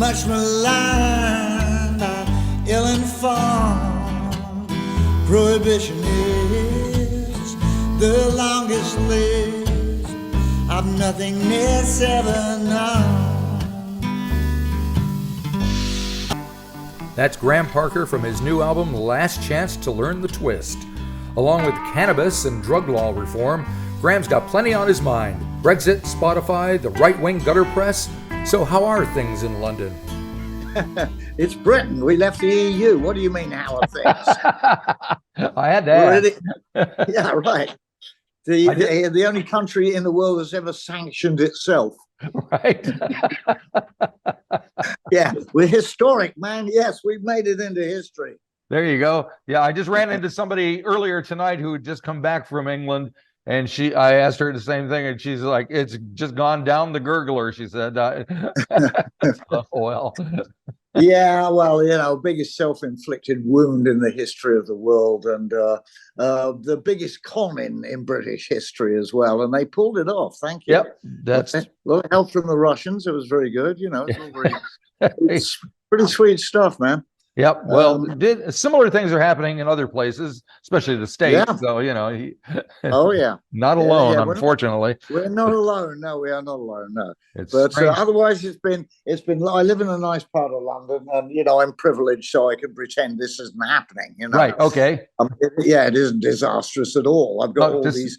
much maligned, I'm ill-informed. Prohibition is the longest list of nothingness ever known. That's Graham Parker from his new album, Last Chance to Learn the Twist. Along with cannabis and drug law reform, Graham's got plenty on his mind. Brexit, Spotify, the right-wing gutter press. So how are things in London? It's Britain. We left the EU. What do you mean, how are things? I had to ask. Really? Yeah, right. The only country in the world that's ever sanctioned itself. Right. Yeah, we're historic, man. Yes, we've made it into history. There you go. Yeah, I just ran into somebody earlier tonight who had just come back from England, and I asked her the same thing, and she's like, "It's just gone down the gurgler," she said. Well. Yeah, well, biggest self-inflicted wound in the history of the world, and the biggest con in British history as well, and they pulled it off. Thank you. Yep, that's a lot of help from the Russians. It was very good. It's pretty sweet stuff, man. Yep. Well, similar things are happening in other places, especially the States. Yeah. So, oh yeah, not alone, unfortunately. We're not alone. No, we are not alone. No, but otherwise, it's been. I live in a nice part of London, and I'm privileged, so I can pretend this isn't happening. Right. Okay. It isn't disastrous at all. I've got these.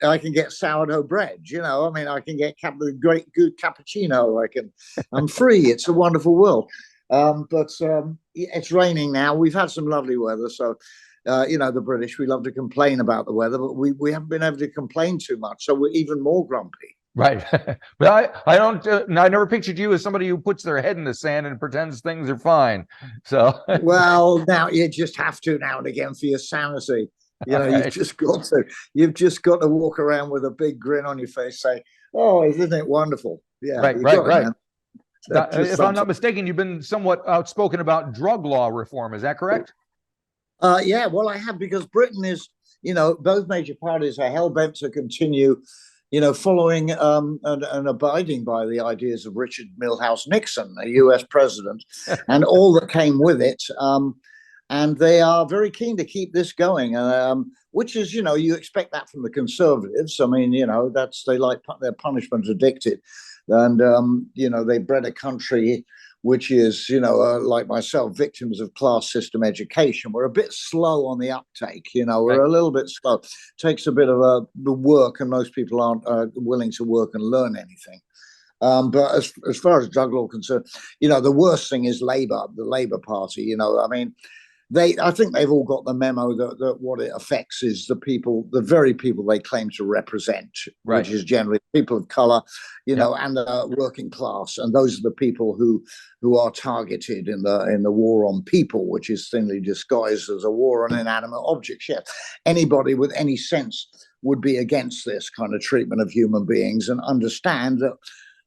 I can get sourdough bread. I can get great good cappuccino. I'm free. It's a wonderful world. But it's raining now. We've had some lovely weather. So, the British, we love to complain about the weather, but we haven't been able to complain too much. So we're even more grumpy. Right. But I don't, I never pictured you as somebody who puts their head in the sand and pretends things are fine. So, well, now you just have to now and again for your sanity. Right. You've just got to walk around with a big grin on your face, say, "Oh, isn't it wonderful?" Yeah. Right. Now, if I'm not mistaken, you've been somewhat outspoken about drug law reform. Is that correct? Yeah, well, I have, because Britain is, both major parties are hell-bent to continue, following and abiding by the ideas of Richard Milhous Nixon, a US president, and all that came with it. And they are very keen to keep this going, which is, you expect that from the conservatives. I mean, they're punishment addicted. And, they bred a country which is, like myself, victims of class system education. We're a bit slow on the uptake, we're a little bit slow. It takes a bit of the work, and most people aren't willing to work and learn anything. But as far as drug law concerned, the worst thing is Labour, the Labour Party. I think they've all got the memo that what it affects is the very people they claim to represent, right, which is generally people of color, and the working class, and those are the people who are targeted in the war on people, which is thinly disguised as a war on inanimate objects. Yeah, anybody with any sense would be against this kind of treatment of human beings and understand that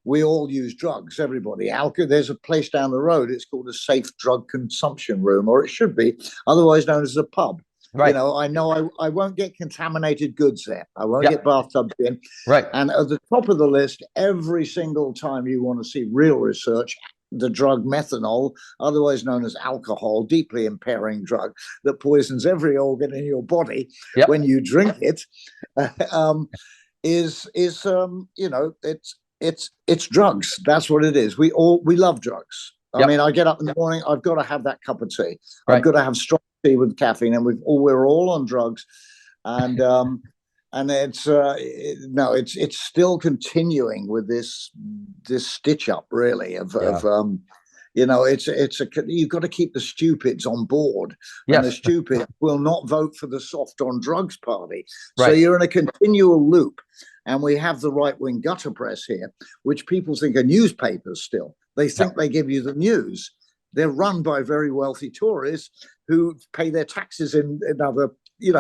we all use drugs, everybody. There's a place down the road, it's called a safe drug consumption room, or it should be, otherwise known as a pub. Right. I know I won't get contaminated goods there. I won't get bathtubs in. Right. And at the top of the list, every single time you want to see real research, the drug methanol, otherwise known as alcohol, deeply impairing drug that poisons every organ in your body when you drink it, it's drugs. That's what it is. We love drugs. I mean, I get up in the morning, I've got to have that cup of tea. Right. I've got to have strong tea with caffeine, and we're all on drugs, and and it's still continuing with this stitch up, really, of you've got to keep the stupids on board. Yes. And the stupid will not vote for the soft on drugs party. Right. So you're in a continual loop. And we have the right-wing gutter press here, which people think are newspapers still. They think they give you the news. They're run by very wealthy Tories who pay their taxes in other,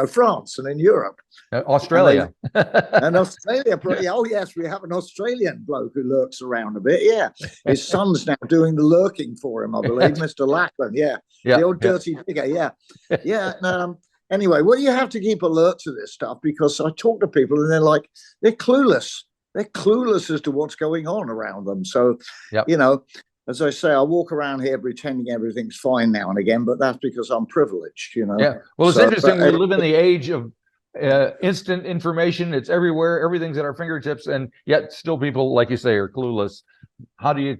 France and in Europe. Australia. And Australia. Oh, yes, we have an Australian bloke who lurks around a bit. Yeah. His son's now doing the lurking for him, I believe, Mr. Lackland. Yeah. The old dirty digger. Yeah. Yeah. Anyway, you have to keep alert to this stuff, because I talk to people and they're clueless. They're clueless as to what's going on around them. So, as I say, I walk around here pretending everything's fine now and again, but that's because I'm privileged, you know. Yeah. Well, it's So, interesting. We live in the age of instant information. It's everywhere. Everything's at our fingertips, and yet still people, like you say, are clueless. How do you,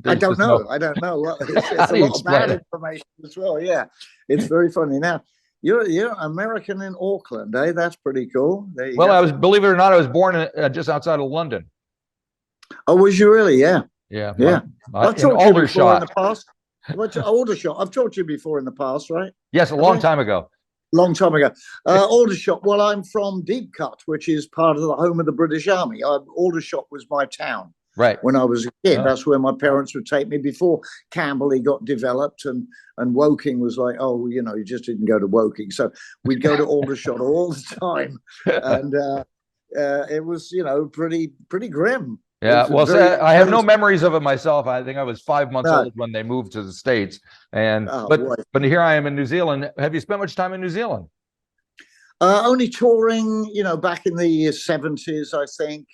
I don't know. I don't know. Well, it's a lot of bad information as well. Yeah, it's very funny. Now, you're American in Auckland, eh? That's pretty cool. There you go. Believe it or not, I was born just outside of London. Oh, was you really? Yeah. Yeah. Yeah. I've talked to you before in the past. Aldershot. I've talked to you before in the past, right? Yes, a long time ago. Long time ago. Aldershot. Well, I'm from Deep Cut, which is part of the home of the British Army. Aldershot was my town. Right. When I was a kid, that's where my parents would take me before Camberley got developed, and Woking was like, oh, you just didn't go to Woking, so we'd go to Aldershot all the time, and it was, pretty grim. Yeah, well, I have no memories of it myself. I think I was 5 months old when they moved to the States, but here I am in New Zealand. Have you spent much time in New Zealand? Only touring, back in the 70s, I think.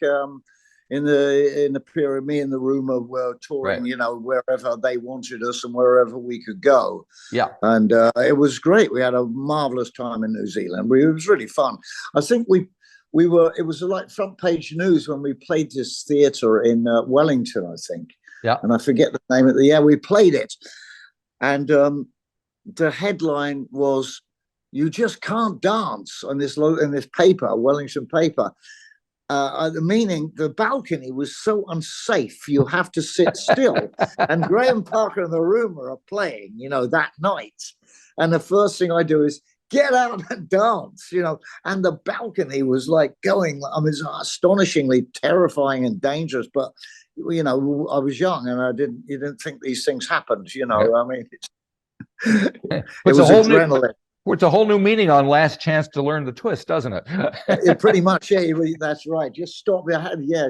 In the period, me and the Rumour were touring, wherever they wanted us and wherever we could go. Yeah, and it was great. We had a marvelous time in New Zealand. It was really fun. I think we were. It was like front page news when we played this theatre in Wellington, I think. Yeah, and I forget the name of the. Yeah, we played it, and the headline was, "You just can't dance" on this paper, Wellington paper. Meaning the balcony was so unsafe, you have to sit still. And Graham Parker and the Rumour are playing, that night. And the first thing I do is get out and dance, And the balcony was like going, I mean, astonishingly terrifying and dangerous. But, I was young and you didn't think these things happened, I mean, it was adrenaline. It's a whole new meaning on Last Chance to Learn the Twist, doesn't it? Yeah, pretty much. Yeah, that's right. Just stop. Yeah,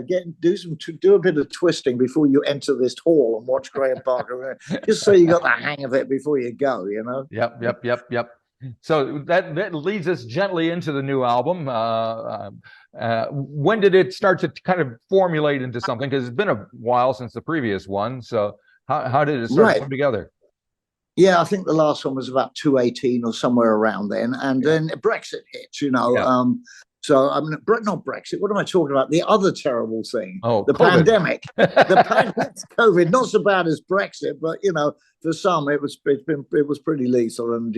do a bit of twisting before you enter this hall and watch Graham Parker, just so you got the hang of it before you go. Yep. So that leads us gently into the new album. When did it start to kind of formulate into something? Because it's been a while since the previous one. So how did it start to come together? Yeah, I think the last one was about 2018 or somewhere around then. And then Brexit hit, Yeah. So, I mean, not Brexit. What am I talking about? The other terrible thing. Oh, the COVID. Pandemic. The pandemic, COVID. Not so bad as Brexit, but, for some, it was pretty lethal. And,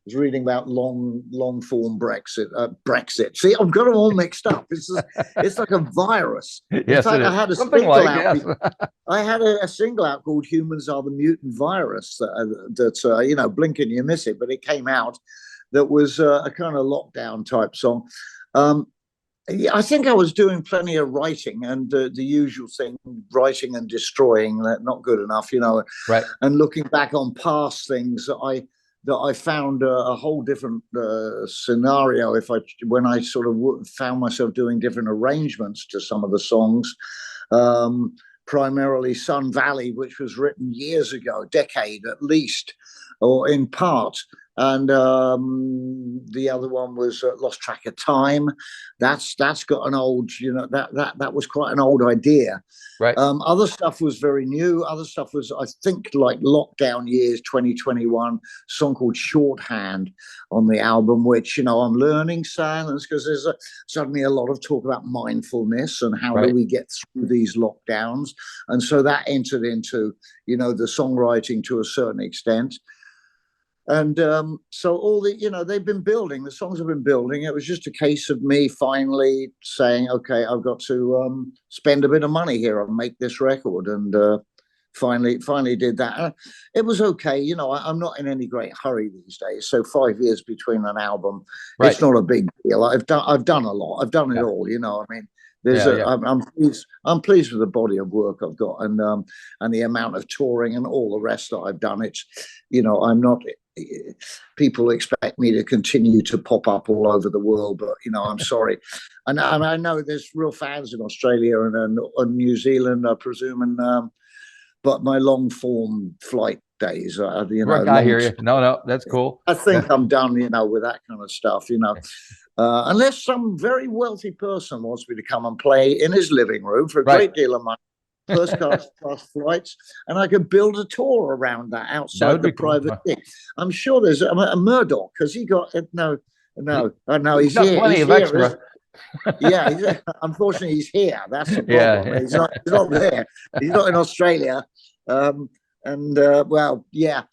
I was reading about long form Brexit. See, I've got them all mixed up. It's like a virus. In fact, I had a something like yes. I had a single out called "Humans Are the Mutant Virus" that blink and you miss it, but it came out. That was a kind of lockdown type song. I think I was doing plenty of writing and the usual thing, writing and destroying. Not good enough, Right. And looking back on past things that I found a whole different scenario when I sort of found myself doing different arrangements to some of the songs, primarily Sun Valley, which was written years ago, a decade at least, or in part. And the other one was Lost Track of Time. That's got an old, that was quite an old idea. Right. Other stuff was very new. Other stuff was, I think, like lockdown years, 2021, song called Shorthand on the album, which, I'm learning silence because there's suddenly a lot of talk about mindfulness and how do we get through these lockdowns. And so that entered into, the songwriting to a certain extent. And so all they've been building, the songs have been building. It was just a case of me finally saying, okay, I've got to spend a bit of money here and make this record. And finally did that. It was okay. I'm not in any great hurry these days. So 5 years between an album, it's not a big deal. I've done a lot. I've done it all, I mean. I'm pleased with the body of work I've got and the amount of touring and all the rest that I've done. It's, I'm not. People expect me to continue to pop up all over the world, but I'm sorry. And I know there's real fans in Australia and New Zealand, I presume, but my long form flight days, I hear you. No, that's cool. I think I'm done, with that kind of stuff, unless some very wealthy person wants me to come and play in his living room for a great deal of money. first class flights, and I could build a tour around that That outside would the be cool. private thing. I'm sure there's a Murdoch, because he got no, He's got plenty of extra. Yeah, unfortunately, he's here. That's the problem. Yeah. He's not there. He's not in Australia. Well, yeah.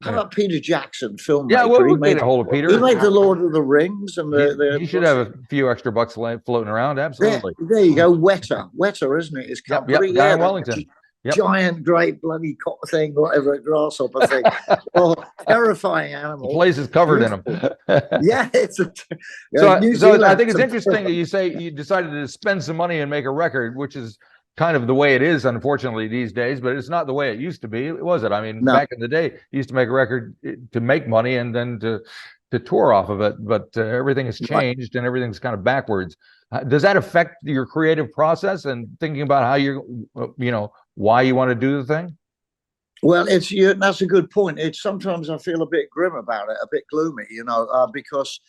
How about Peter Jackson, filmmaker? Yeah, well, we'll get a hold of Peter. He made the Lord of the Rings, and he should have a few extra bucks floating around. Absolutely. There you go. Wetter, isn't it? His company. Yep, guy in Wellington. Yep. Giant, great bloody thing, whatever, grasshopper thing. Oh, terrifying animal. The place is covered in them. Yeah, it's so I think it's interesting that you say you decided to spend some money and make a record, which is kind of the way it is, unfortunately, these days, but it's not the way it used to be, was it? I mean, back in the day, you used to make a record to make money and then to tour off of it, but everything has changed and everything's kind of backwards. Does that affect your creative process and thinking about how why you want to do the thing? Well, that's a good point. It's sometimes I feel a bit grim about it, a bit gloomy, because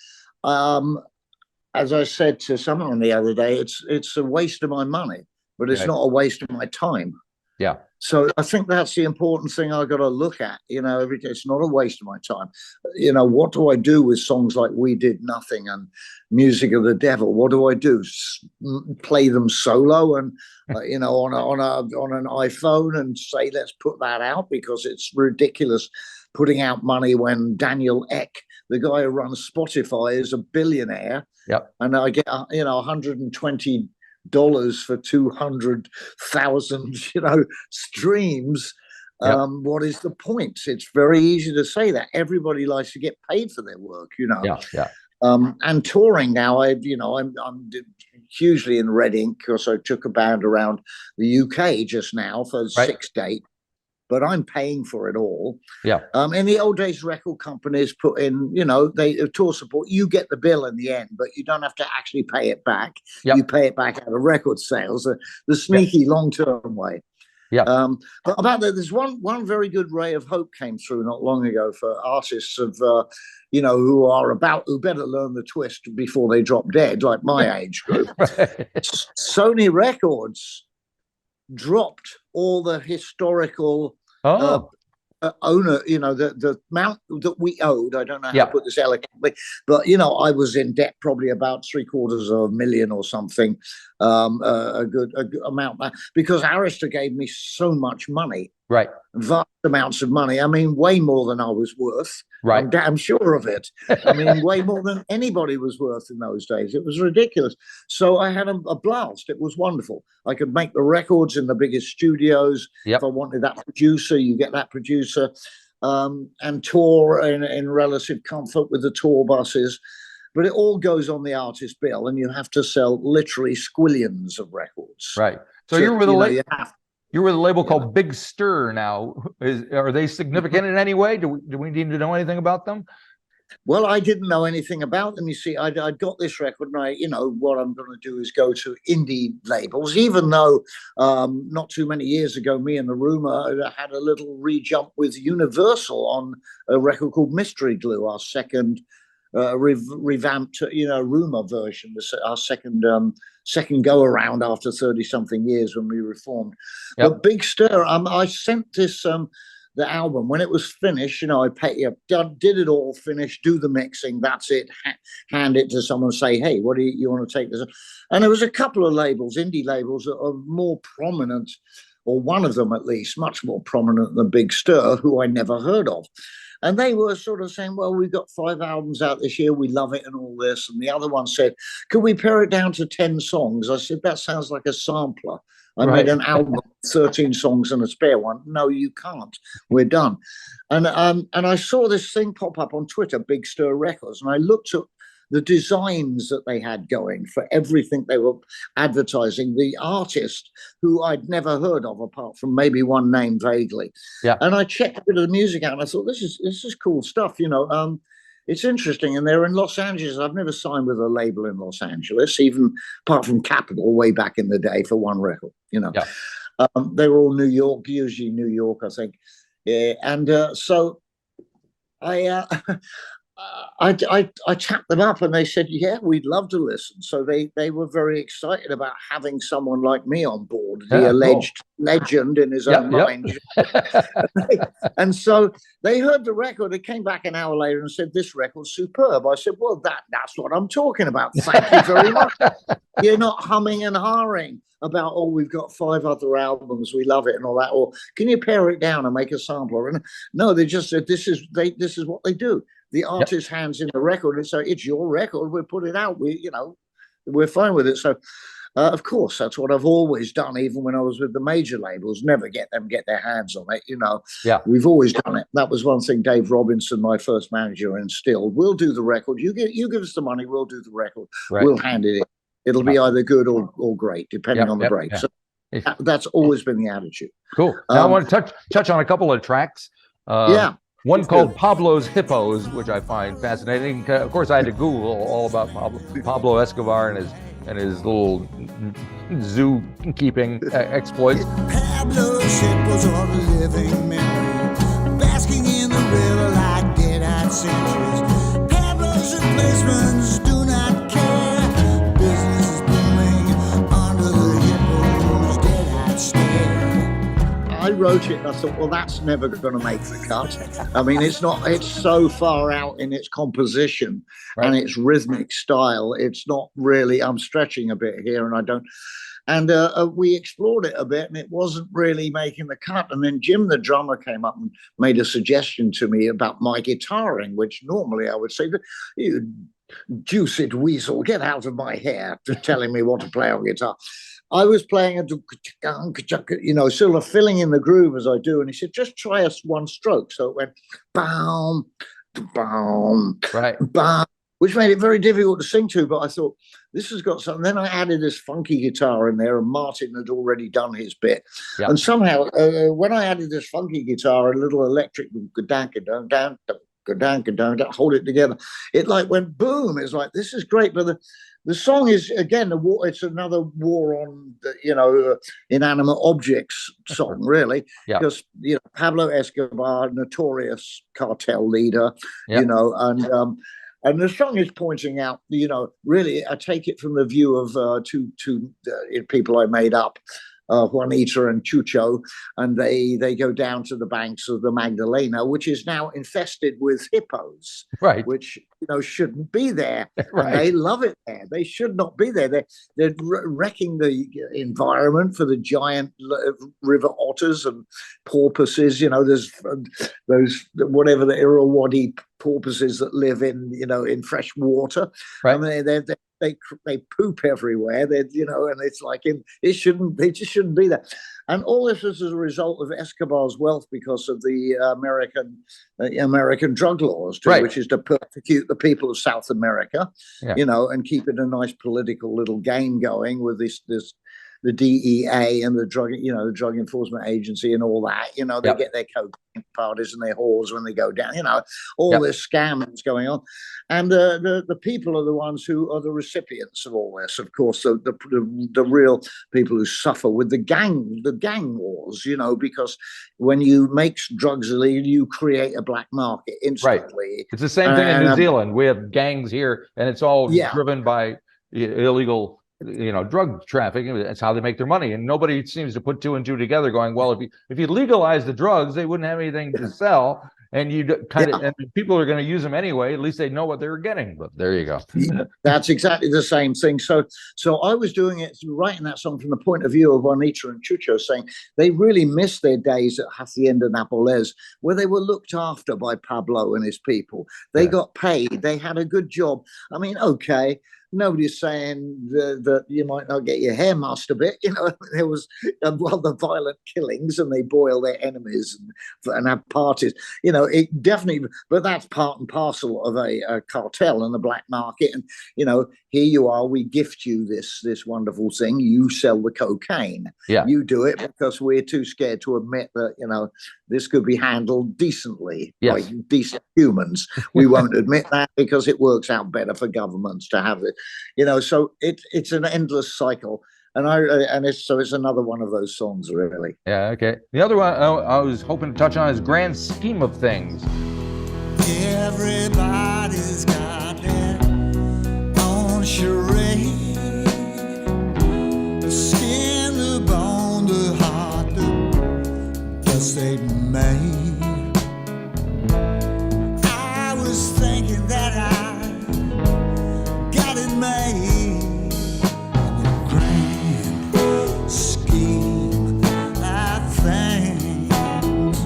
as I said to someone the other day, it's a waste of my money, but it's not a waste of my time. Yeah. So I think that's the important thing I've got to look at. Every day, it's not a waste of my time. What do I do with songs like We Did Nothing and Music of the Devil? What do I do? Play them solo and on an iPhone and say, let's put that out, because it's ridiculous putting out money when Daniel Ek, the guy who runs Spotify, is a billionaire. Yep. And I get $120 for 200,000 streams. Yep. What is the point? It's very easy to say that. Everybody likes to get paid for their work, Yeah. And touring now, I'm hugely in Reading, because I took a band around the UK just now for 6 days, but I'm paying for it all. Yeah. In the old days, record companies put in, they tour support. You get the bill in the end, but you don't have to actually pay it back. Yep. You pay it back out of record sales, the sneaky long-term way. Yeah. But about that, there's one very good ray of hope came through not long ago for artists of, who better learn the twist before they drop dead, like my age group. Sony Records dropped all the historical owner, the amount that we owed. I don't know how to put this eloquently, but I was in debt probably about $750,000 or something, a good amount, because Arista gave me so much money, right? Vast amounts of money. I mean, way more than I was worth. Right. I'm damn sure of it. I mean, way more than anybody was worth in those days. It was ridiculous. So I had a blast. It was wonderful. I could make the records in the biggest studios. Yep. If I wanted that producer, you get that producer, and tour in relative comfort with the tour buses. But it all goes on the artist bill, and you have to sell literally squillions of records. Right. So you're with you're with a label called Big Stir now. Are they significant in any way? Do we need to know anything about them? Well, I didn't know anything about them. You see, I'd got this record, and what I'm going to do is go to indie labels, even though not too many years ago, me and the Rumor had a little re-jump with Universal on a record called Mystery Glue, our second revamped, Rumor version, our second go around after 30-something years when we reformed. Yep. But Big Stir, I sent this the album when it was finished. I did it all, finished, do the mixing, that's it, hand it to someone, say, hey, what do you want to take this? And there was a couple of labels, indie labels, that are more prominent, or one of them at least, much more prominent than Big Stir, who I never heard of. And they were sort of saying, well, we've got 5 albums out this year, we love it and all this. And the other one said, could we pare it down to 10 songs? I said, that sounds like a sampler. I made an album, 13 songs and a spare one. No, you can't. We're done. And I saw this thing pop up on Twitter, Big Stir Records, and I looked at the designs that they had going for everything they were advertising, the artist who I'd never heard of apart from maybe one name vaguely. Yeah. And I checked a bit of the music out and I thought, this is cool stuff, it's interesting. And they're in Los Angeles. I've never signed with a label in Los Angeles, even apart from Capitol way back in the day for one record, Yeah. They were all New York, usually New York, I think. Yeah. And so I tapped them up and they said, yeah, we'd love to listen. So they were very excited about having someone like me on board, the Cool. alleged legend in his own Yep. mind. And so they heard the record. They came back an hour later and said, this record's superb. I said, well, that's what I'm talking about. Thank you very much. You're not humming and hawing about, oh, we've got 5 other albums, we love it and all that, or can you pare it down and make a sampler? And no, they just said this is what they do. The artist hands in the record and say, it's your record, we'll put it out. We're fine with it. So of course, that's what I've always done, even when I was with the major labels, never get their hands on it. We've always done it. That was one thing Dave Robinson, my first manager, instilled. We'll do the record. You give us the money, we'll do the record. Right. We'll hand it in. It'll be either good or great, depending on the break. Yeah. So that's always been the attitude. Cool. Now I want to touch on a couple of tracks. One called Pablo's Hippos, which I find fascinating. Of course, I had to Google all about Pablo Escobar and his little zoo keeping exploits. Pablo's hippos are the living memory, basking in the river like dead-eyed centuries. Pablo's replacements do not care. Business is booming under the hippos' dead-eyed stare. I wrote it and I thought, well, that's never going to make the cut. I mean, it's so far out in its composition and its rhythmic style. It's not really, I'm stretching a bit here and we explored it a bit and it wasn't really making the cut. And then Jim, the drummer, came up and made a suggestion to me about my guitaring, which normally I would say, you juiced weasel, get out of my hair, telling me what to play on guitar. I was playing sort of filling in the groove as I do. And he said, just try us one stroke. So it went boom, boom, boom, which made it very difficult to sing to. But I thought, this has got something. Then I added this funky guitar in there and Martin had already done his bit. Yep. And somehow, when I added this funky guitar, a little electric, hold it together. It like went boom. It's like, this is great. But the song is, again, it's another war on, inanimate objects song, really. Yep. Because, Pablo Escobar, notorious cartel leader, and the song is pointing out, really, I take it from the view of two people I made up, Juanita and Chucho, and they go down to the banks of the Magdalena, which is now infested with hippos, which shouldn't be there. Right. And they love it there. They should not be there. They're wrecking the environment for the giant river otters and porpoises. There's those whatever the Irrawaddy porpoises that live in fresh water. Right. I mean, they poop everywhere. And it's like they just shouldn't be there. And all this is as a result of Escobar's wealth because of the American drug laws, which is to persecute the people of South America, and keep it a nice political little game going with the DEA and the Drug Enforcement Agency and all that. They get their cocaine parties and their whores when they go down. All this scamming going on, and the people are the ones who are the recipients of all this. Of course, the real people who suffer with the gang wars. Because when you make drugs illegal, you create a black market instantly. Right. It's the same thing in New Zealand. We have gangs here, and it's all driven by illegal drug trafficking. That's how they make their money, and nobody seems to put 2 and 2 together, going, well, if you legalize the drugs, they wouldn't have anything to sell, and and people are going to use them anyway. At least they know what they were getting. But there you go. That's exactly the same thing. So I was doing it, writing that song from the point of view of Juanita and Chucho, saying they really missed their days at Hacienda Nápoles, where they were looked after by Pablo and his people. They got paid. They had a good job. I mean, okay. Nobody's saying that you might not get your hair mussed a bit. There was the violent killings, and they boil their enemies and have parties. It definitely, but that's part and parcel of a cartel and the black market. And here you are, we gift you this wonderful thing. You sell the cocaine. Yeah, you do it because we're too scared to admit that this could be handled decently by decent humans. We won't admit that because it works out better for governments to have it. So it's an endless cycle, and it's another one of those songs, really. Yeah, okay. The other one I was hoping to touch on is Grand Scheme of Things. Everybody choices they made. I was thinking that I got it made. In the grand scheme of things.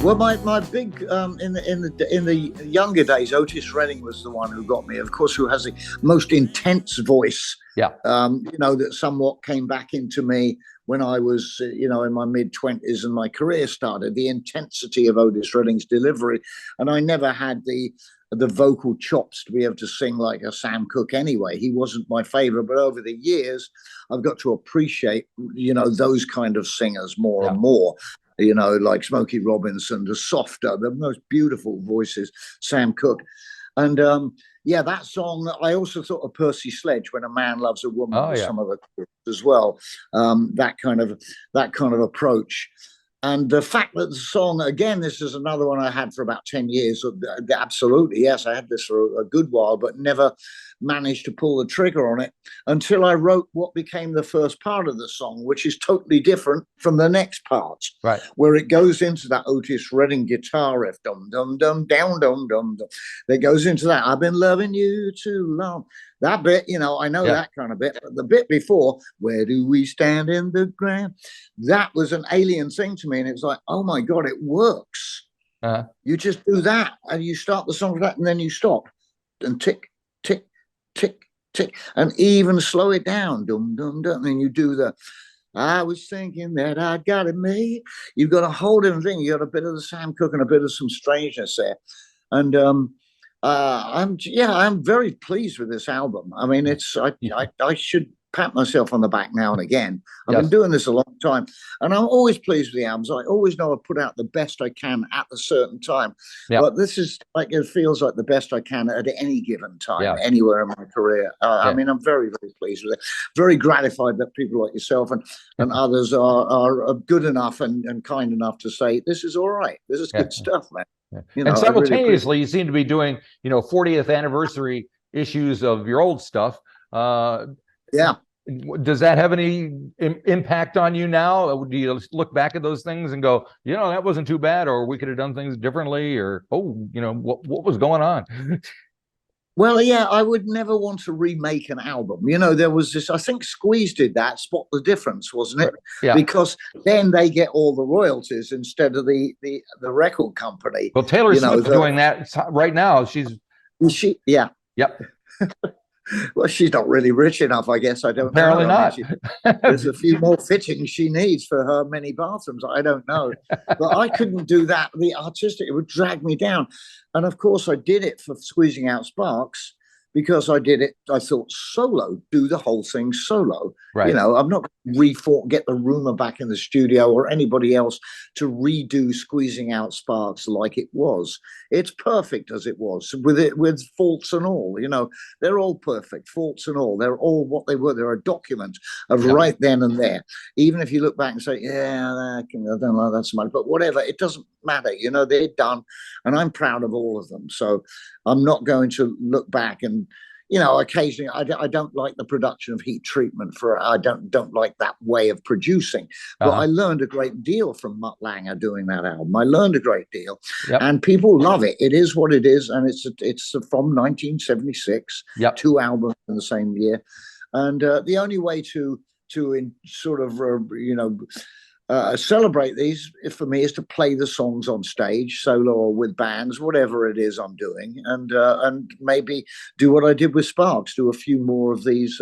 Well, my big in the younger days, Otis Redding was the one who got me. Of course, who has the most intense voice. Yeah. That somewhat came back into me when I was, in my mid-20s and my career started, the intensity of Otis Redding's delivery. And I never had the vocal chops to be able to sing like a Sam Cooke anyway. He wasn't my favorite, but over the years, I've got to appreciate, those kind of singers more and more. Like Smokey Robinson, the softer, the most beautiful voices, Sam Cooke. And that song, I also thought of Percy Sledge, When a Man Loves a Woman, with some of the chords as well. That kind of approach. And the fact that the song, again, this is another one I had for about 10 years. Absolutely, yes, I had this for a good while, but never managed to pull the trigger on it until I wrote what became the first part of the song, which is totally different from the next parts, right? Where it goes into that Otis Redding guitar riff, dum dum dum down dum dum dum. It goes into that. I've been loving you too long. That bit, I know that kind of bit. But the bit before, where do we stand in the ground? That was an alien thing to me, and it was like, oh my God, it works. You just do that, and you start the song with that, and then you stop, and tick, tick, tick, tick, and even slow it down, dum dum dum, and you do the. I was thinking that I got it made. You've got a whole different thing. You got a bit of the Sam Cooke and a bit of some strangeness there, and I'm very pleased with this album. I mean, I should pat myself on the back now and again. I've been doing this a long time, and I'm always pleased with the albums. I always know I put out the best I can at a certain time. But this is like, it feels like the best I can at any given time, anywhere in my career. I mean, I'm very, very pleased with it. Very gratified that people like yourself and others are good enough and kind enough to say, this is all right. This is good stuff, man. And simultaneously, you seem to be doing, 40th anniversary issues of your old stuff. Does that have any impact on you now? Do you look back at those things and go, that wasn't too bad, or we could have done things differently, or what was going on? Well, I would never want to remake an album. There was this, I think Squeeze did that, Spot the Difference, wasn't it? Yeah. Because then they get all the royalties instead of the record company. Well, Taylor Swift's doing that right now. Yeah. Yep. Well, she's not really rich enough, I guess. I don't know. Apparently not. There's a few more fittings she needs for her many bathrooms. I don't know. But I couldn't do that. The artistic, it would drag me down. And of course, I did it for Squeezing Out Sparks because I did it, I thought, solo, do the whole thing solo. Right. I'm not get the rumor back in the studio or anybody else to redo Squeezing Out Sparks like it was. It's perfect as it was, with faults and all. They're all perfect, faults and all. They're all what they were. They're a document of right then and there. Even if you look back and say, I don't like that so much, but whatever, it doesn't matter. They're done, and I'm proud of all of them. So I'm not going to look back and, occasionally I don't like the production of Heat Treatment I don't like that way of producing. But I learned a great deal from Mutt Lange doing that album. I learned a great deal, and people love it. It is what it is, and it's from 1976. Two albums in the same year, and the only way to celebrate these, for me, is to play the songs on stage, solo or with bands, whatever it is I'm doing, and maybe do what I did with Sparks, do a few more of these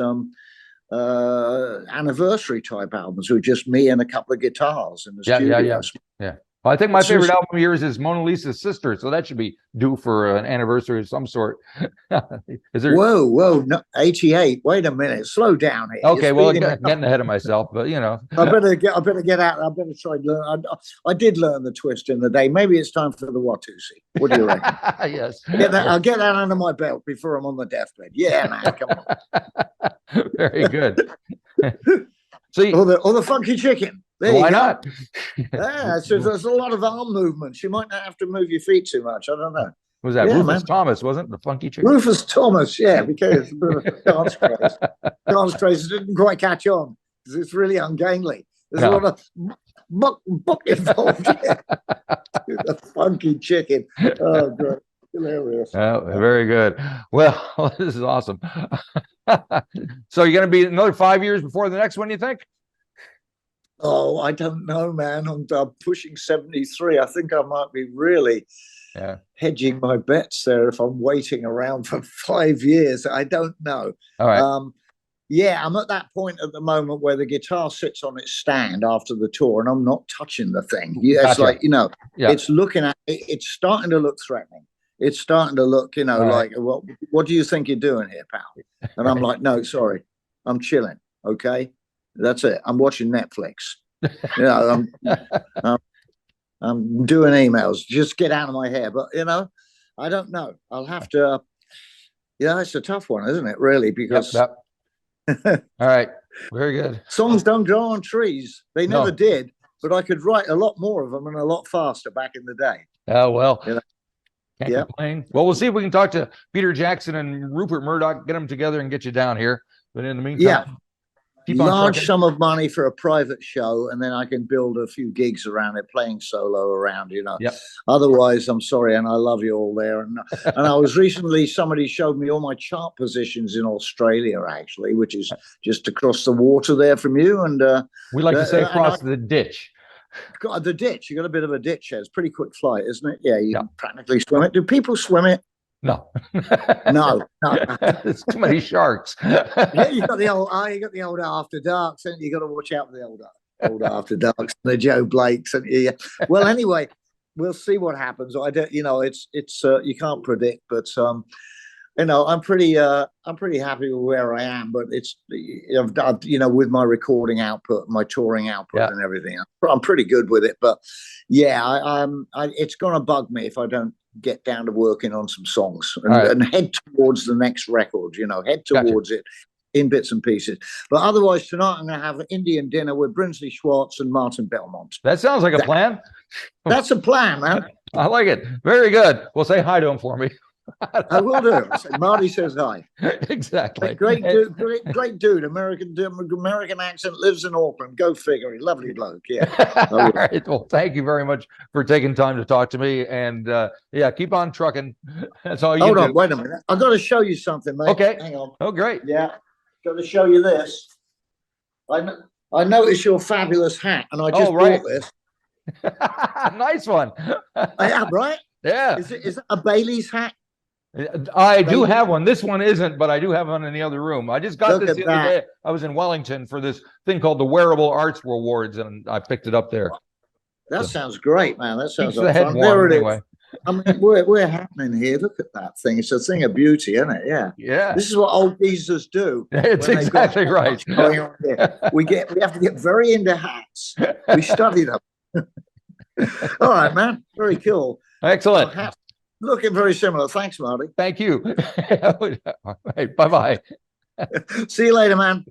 anniversary type albums with just me and a couple of guitars in the studio. Yeah. Well, I think my favorite album of yours is Mona Lisa's Sister, so that should be due for an anniversary of some sort. Is there? Whoa, no, 88. Wait a minute, slow down here. Okay, well, I'm getting ahead of myself, but I better get out. I better try and learn. I did learn the twist in the day. Maybe it's time for the Watusi. What do you reckon? Yes. I'll get that under my belt before I'm on the deathbed. Yeah, man, come on. Very good. Or the Funky Chicken. Why not? So there's a lot of arm movements. You might not have to move your feet too much. I don't know. Was that Rufus Thomas, wasn't it? The Funky Chicken? Rufus Thomas, because it's a bit of a dance craze. Dance craze didn't quite catch on because it's really ungainly. There's a lot of buck involved. Yeah. The funky chicken. Oh, great. Hilarious. Very good. Well, this is awesome. So you're going to be another 5 years before the next one, you think? Oh, I don't know, man. I'm pushing 73. I think I might be really hedging my bets there if I'm waiting around for 5 years. I don't know. All right. Yeah, I'm at that point at the moment where the guitar sits on its stand after the tour and I'm not touching the thing. Yeah, it's like, it's looking at it, it's starting to look threatening. It's starting to look, like, what do you think you're doing here, pal? And I'm like, no, sorry, I'm chilling. Okay, that's it. I'm watching Netflix. I'm doing emails. Just get out of my hair. But I don't know. I'll have to. It's a tough one, isn't it? Really, because. Yep. All right, very good. Songs don't grow on trees. They never did. But I could write a lot more of them and a lot faster back in the day. Oh well. Can't complain. Well, we'll see if we can talk to Peter Jackson and Rupert Murdoch, get them together and get you down here. But in the meantime, keep on large trucking. sum of money for a private show, and then I can build a few gigs around it, playing solo around, Yep. Otherwise, I'm sorry, and I love you all there. And I was recently, somebody showed me all my chart positions in Australia, actually, which is just across the water there from you. And we like to say across the ditch. The ditch. You got a bit of a ditch there. It's a pretty quick flight, isn't it? Yeah, you can practically swim it. Do people swim it? No. No. There's too many sharks. Yeah, you got the old after darks, and you got to watch out for the old after darks, the Joe Blakes, and Well, anyway, we'll see what happens. I don't, it's you can't predict, but I'm pretty happy with where I am. But it's with my recording output, my touring output, and everything, I'm pretty good with it. But it's gonna bug me if I don't get down to working on some songs and head towards the next record, head towards it in bits and pieces. But otherwise, tonight I'm going to have an Indian dinner with Brinsley Schwartz and Martin Belmont. That sounds like a plan. That's a plan, man. I like it. Very good. Well, say hi to him for me. I will do. Marty says hi. Exactly. Great dude. American accent, lives in Auckland. Go figure. Lovely bloke. Yeah. All right. Well, thank you very much for taking time to talk to me. And keep on trucking. That's all you Hold do. on. Wait a minute. I've got to show you something, mate. Okay. Hang on. Oh, great. Yeah. Got to show you this. I noticed your fabulous hat, and I just bought this. Nice one. I am, right? Yeah. Is it a Bailey's hat? I do have one. This one isn't, but I do have one in the other room. I just got this the other day. I was in Wellington for this thing called the Wearable Arts Awards, and I picked it up there. That sounds great, man. That sounds like fun. There it is. I mean, we're happening here. Look at that thing. It's a thing of beauty, isn't it? Yeah. Yeah. This is what old geezers do. It's exactly right. We have to get very into hats. We study them. All right, man. Very cool. Excellent. Looking very similar. Thanks, Marty. Thank you. All right, bye-bye. See you later, man.